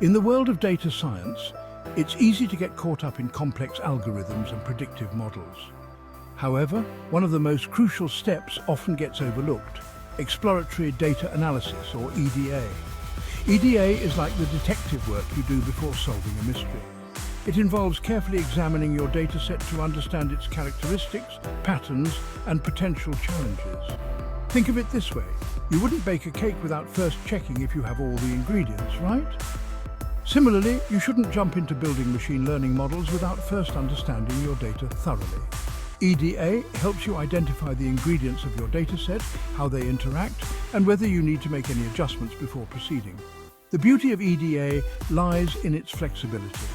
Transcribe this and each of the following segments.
In the world of data science, it's easy to get caught up in complex algorithms and predictive models. However, one of the most crucial steps often gets overlooked: exploratory data analysis, or EDA. EDA is like the detective work you do before solving a mystery. It involves carefully examining your dataset to understand its characteristics, patterns, and potential challenges. Think of it this way: you wouldn't bake a cake without first checking if you have all the ingredients, right? Similarly, you shouldn't jump into building machine learning models without first understanding your data thoroughly. EDA helps you identify the ingredients of your dataset, how they interact, and whether you need to make any adjustments before proceeding. The beauty of EDA lies in its flexibility.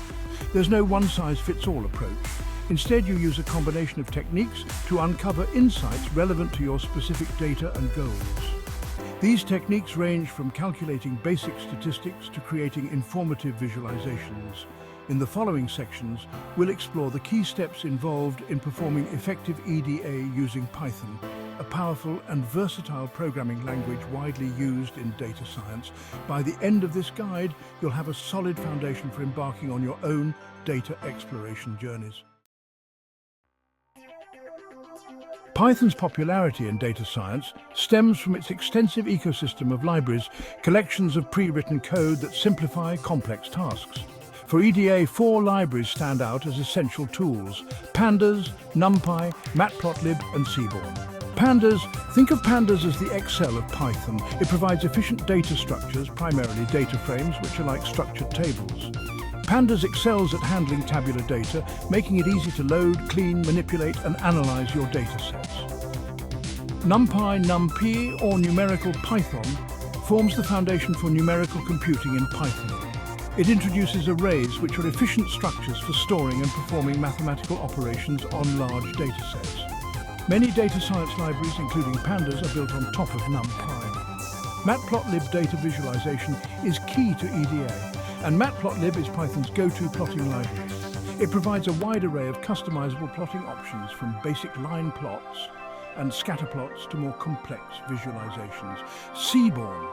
There's no one-size-fits-all approach. Instead, you use a combination of techniques to uncover insights relevant to your specific data and goals. These techniques range from calculating basic statistics to creating informative visualizations. In the following sections, we'll explore the key steps involved in performing effective EDA using Python, a powerful and versatile programming language widely used in data science. By the end of this guide, you'll have a solid foundation for embarking on your own data exploration journeys. Python's popularity in data science stems from its extensive ecosystem of libraries, collections of pre-written code that simplify complex tasks. For EDA, 4 libraries stand out as essential tools: Pandas, NumPy, Matplotlib, and Seaborn. Pandas, think of Pandas as the Excel of Python. It provides efficient data structures, primarily data frames, which are like structured tables. Pandas excels at handling tabular data, making it easy to load, clean, manipulate, and analyze your datasets. NumPy, NumPy, or numerical Python, forms the foundation for numerical computing in Python. It introduces arrays, which are efficient structures for storing and performing mathematical operations on large datasets. Many data science libraries, including Pandas, are built on top of NumPy. Matplotlib data visualization is key to EDA, and Matplotlib is Python's go-to plotting library. It provides a wide array of customizable plotting options, from basic line plots and scatter plots to more complex visualizations. Seaborn,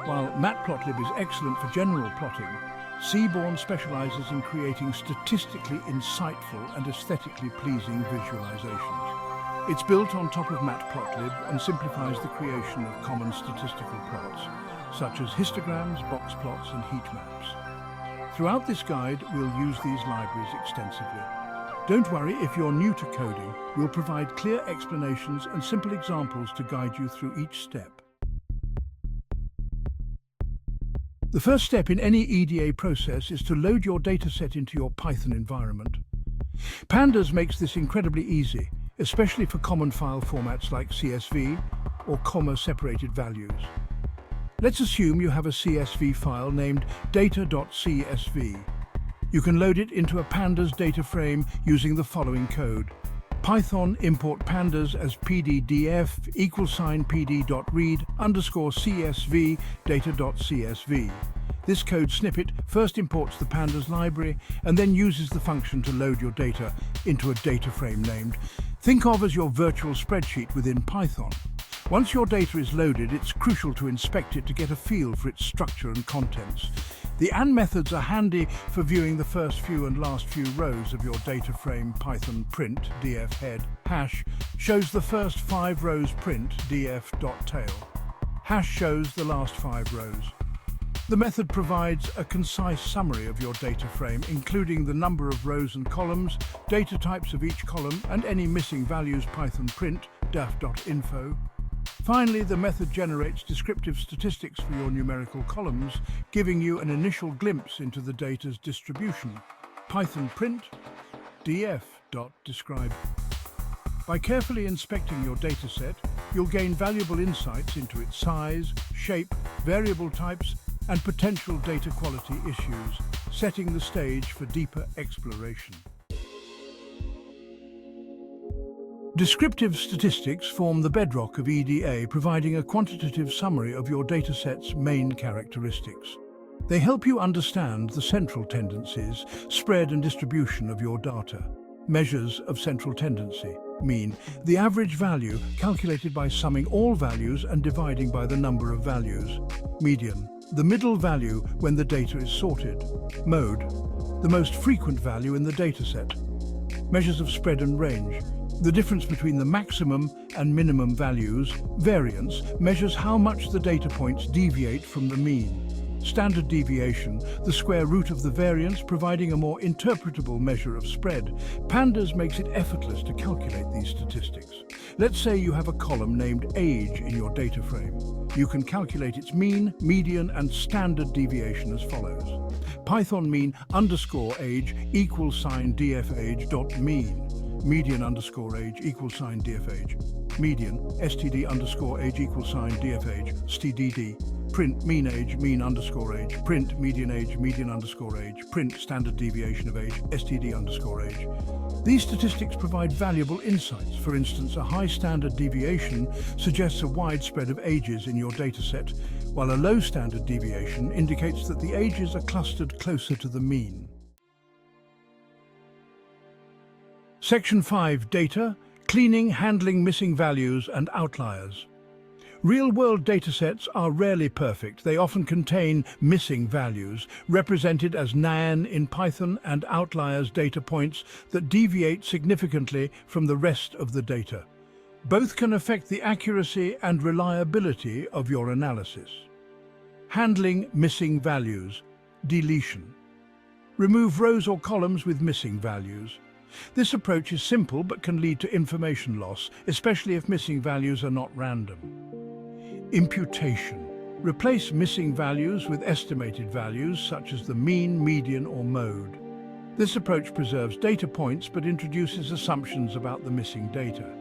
while Matplotlib is excellent for general plotting, Seaborn specializes in creating statistically insightful and aesthetically pleasing visualizations. It's built on top of Matplotlib and simplifies the creation of common statistical plots, such as histograms, box plots, and heat maps. Throughout this guide, we'll use these libraries extensively. Don't worry if you're new to coding. We'll provide clear explanations and simple examples to guide you through each step. The first step in any EDA process is to load your dataset into your Python environment. Pandas makes this incredibly easy, especially for common file formats like CSV or comma-separated values. Let's assume you have a CSV file named data.csv. You can load it into a Pandas data frame using the following code: Python import pandas as pddf =pd.read_csv data.csv. This code snippet first imports the pandas library and then uses the function to load your data into a data frame named. Think of as your virtual spreadsheet within Python. Once your data is loaded, it's crucial to inspect it to get a feel for its structure and contents. The AND methods are handy for viewing the first few and last few rows of your data frame. Python print df head hash shows the first 5 rows. Print df.tail hash shows the last 5 rows. The method provides a concise summary of your data frame, including the number of rows and columns, data types of each column, and any missing values. Python print def.info. Finally, the method generates descriptive statistics for your numerical columns, giving you an initial glimpse into the data's distribution. Python print df.describe. By carefully inspecting your dataset, you'll gain valuable insights into its size, shape, variable types, and potential data quality issues, setting the stage for deeper exploration. Descriptive statistics form the bedrock of EDA, providing a quantitative summary of your dataset's main characteristics. They help you understand the central tendencies, spread and distribution of your data. Measures of central tendency: mean, the average value calculated by summing all values and dividing by the number of values. Median, the middle value when the data is sorted. Mode, the most frequent value in the dataset. Measures of spread and range, the difference between the maximum and minimum values. Variance measures how much the data points deviate from the mean. Standard deviation, the square root of the variance, providing a more interpretable measure of spread. Pandas makes it effortless to calculate these statistics. Let's say you have a column named age in your data frame. You can calculate its mean, median, and standard deviation as follows. Python mean underscore age equals sign dfage dot mean. Median underscore age equals sign dfage. Median std underscore age equals sign dfage stdd. Print mean age mean underscore age. Print median age median underscore age. Print standard deviation of age std underscore age. These statistics provide valuable insights. For instance, a high standard deviation suggests a wide spread of ages in your dataset, while a low standard deviation indicates that the ages are clustered closer to the mean. Section 5. Data, cleaning, handling missing values and outliers. Real-world datasets are rarely perfect. They often contain missing values, represented as nan in Python, and outliers, data points that deviate significantly from the rest of the data. Both can affect the accuracy and reliability of your analysis. Handling missing values. Deletion. Remove rows or columns with missing values. This approach is simple but can lead to information loss, especially if missing values are not random. Imputation. Replace missing values with estimated values such as the mean, median, or mode. This approach preserves data points but introduces assumptions about the missing data.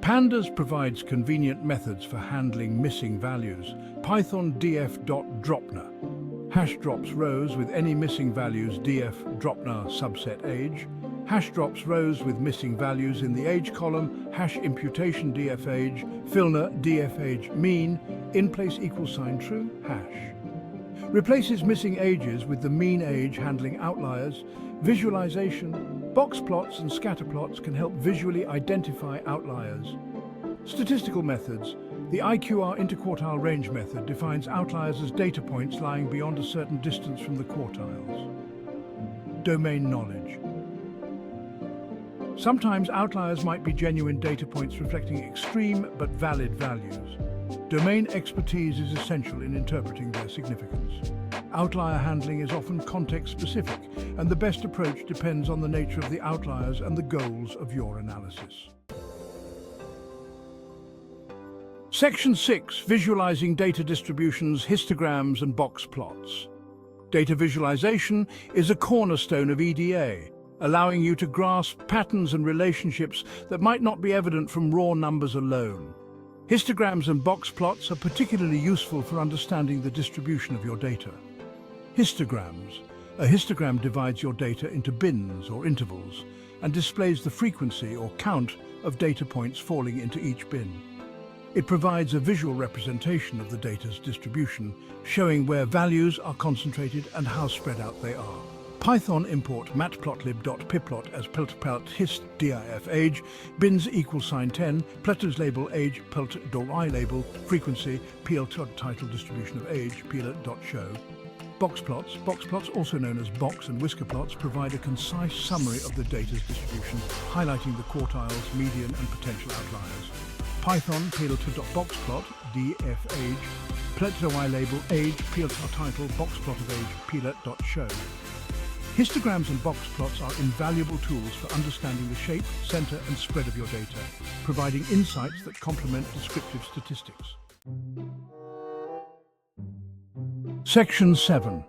Pandas provides convenient methods for handling missing values. Python df.dropner. Hash drops rows with any missing values df.dropner subset age. Hash drops rows with missing values in the age column, hash imputation dfage, filner dfage mean, in place equals sign true, hash. Replaces missing ages with the mean age, handling outliers. Visualization, box plots and scatter plots can help visually identify outliers. Statistical methods. The IQR interquartile range method defines outliers as data points lying beyond a certain distance from the quartiles. Domain knowledge. Sometimes outliers might be genuine data points reflecting extreme but valid values. Domain expertise is essential in interpreting their significance. Outlier handling is often context-specific, and the best approach depends on the nature of the outliers and the goals of your analysis. Section 6. Visualizing data distributions, histograms, and box plots. Data visualization is a cornerstone of EDA, allowing you to grasp patterns and relationships that might not be evident from raw numbers alone. Histograms and box plots are particularly useful for understanding the distribution of your data. Histograms. A histogram divides your data into bins or intervals and displays the frequency or count of data points falling into each bin. It provides a visual representation of the data's distribution, showing where values are concentrated and how spread out they are. Python import matplotlib.pyplot as plt hist diff age, bins equals sign 10, plettos label age plt.I label, frequency, plt title distribution of age, plt.show. Box plots, also known as box and whisker plots, provide a concise summary of the data's distribution, highlighting the quartiles, median, and potential outliers. Python plt.boxplot df age, plt.I label age, plt title, boxplot of age, plt.show. Histograms and box plots are invaluable tools for understanding the shape, center, and spread of your data, providing insights that complement descriptive statistics. Section 7.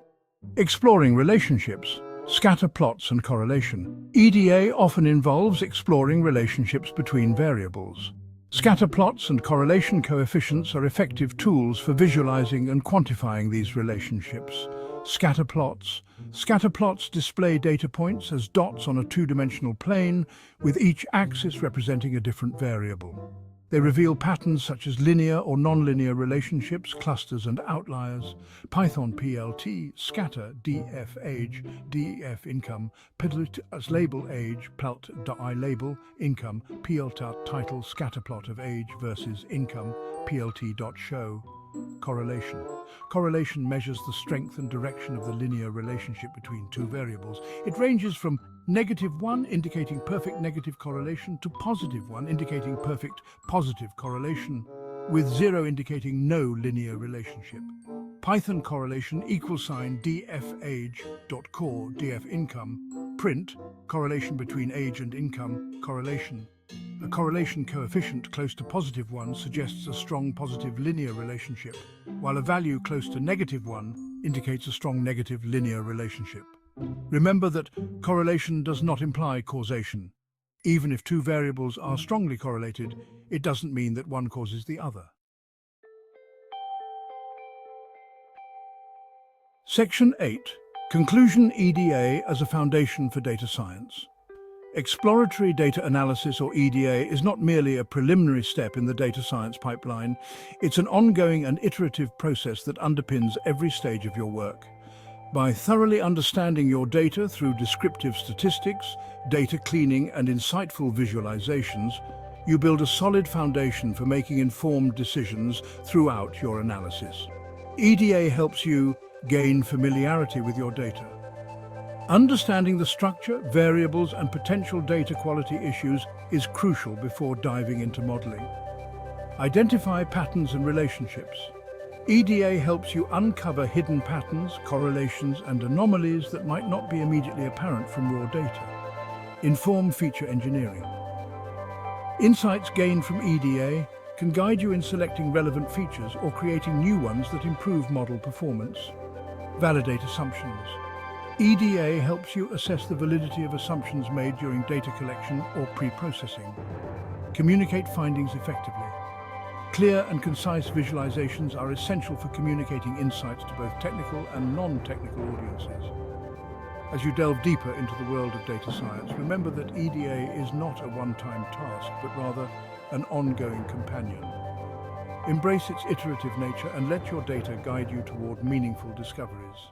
Exploring relationships, scatter plots and correlation. EDA often involves exploring relationships between variables. Scatter plots and correlation coefficients are effective tools for visualizing and quantifying these relationships. Scatter plots. Scatter plots display data points as dots on a two-dimensional plane, with each axis representing a different variable. They reveal patterns such as linear or nonlinear relationships, clusters, and outliers. Python plt scatter df age def income plt as label age plt.I label income plt title scatterplot of age versus income plt.show. Correlation. Correlation measures the strength and direction of the linear relationship between two variables. It ranges from -1, indicating perfect negative correlation, to +1, indicating perfect positive correlation, with 0 indicating no linear relationship. Python correlation =dfage.core df income, print correlation between age and income, correlation. A correlation coefficient close to +1 suggests a strong positive linear relationship, while a value close to -1 indicates a strong negative linear relationship. Remember that correlation does not imply causation. Even if two variables are strongly correlated, it doesn't mean that one causes the other. Section 8. Conclusion: EDA as a foundation for data science. Exploratory data analysis, or EDA, is not merely a preliminary step in the data science pipeline. It's an ongoing and iterative process that underpins every stage of your work. By thoroughly understanding your data through descriptive statistics, data cleaning, and insightful visualizations, you build a solid foundation for making informed decisions throughout your analysis. EDA helps you gain familiarity with your data. Understanding the structure, variables, and potential data quality issues is crucial before diving into modeling. Identify patterns and relationships. EDA helps you uncover hidden patterns, correlations, and anomalies that might not be immediately apparent from raw data. Inform feature engineering. Insights gained from EDA can guide you in selecting relevant features or creating new ones that improve model performance. Validate assumptions. EDA helps you assess the validity of assumptions made during data collection or pre-processing. Communicate findings effectively. Clear and concise visualizations are essential for communicating insights to both technical and non-technical audiences. As you delve deeper into the world of data science, remember that EDA is not a one-time task, but rather an ongoing companion. Embrace its iterative nature and let your data guide you toward meaningful discoveries.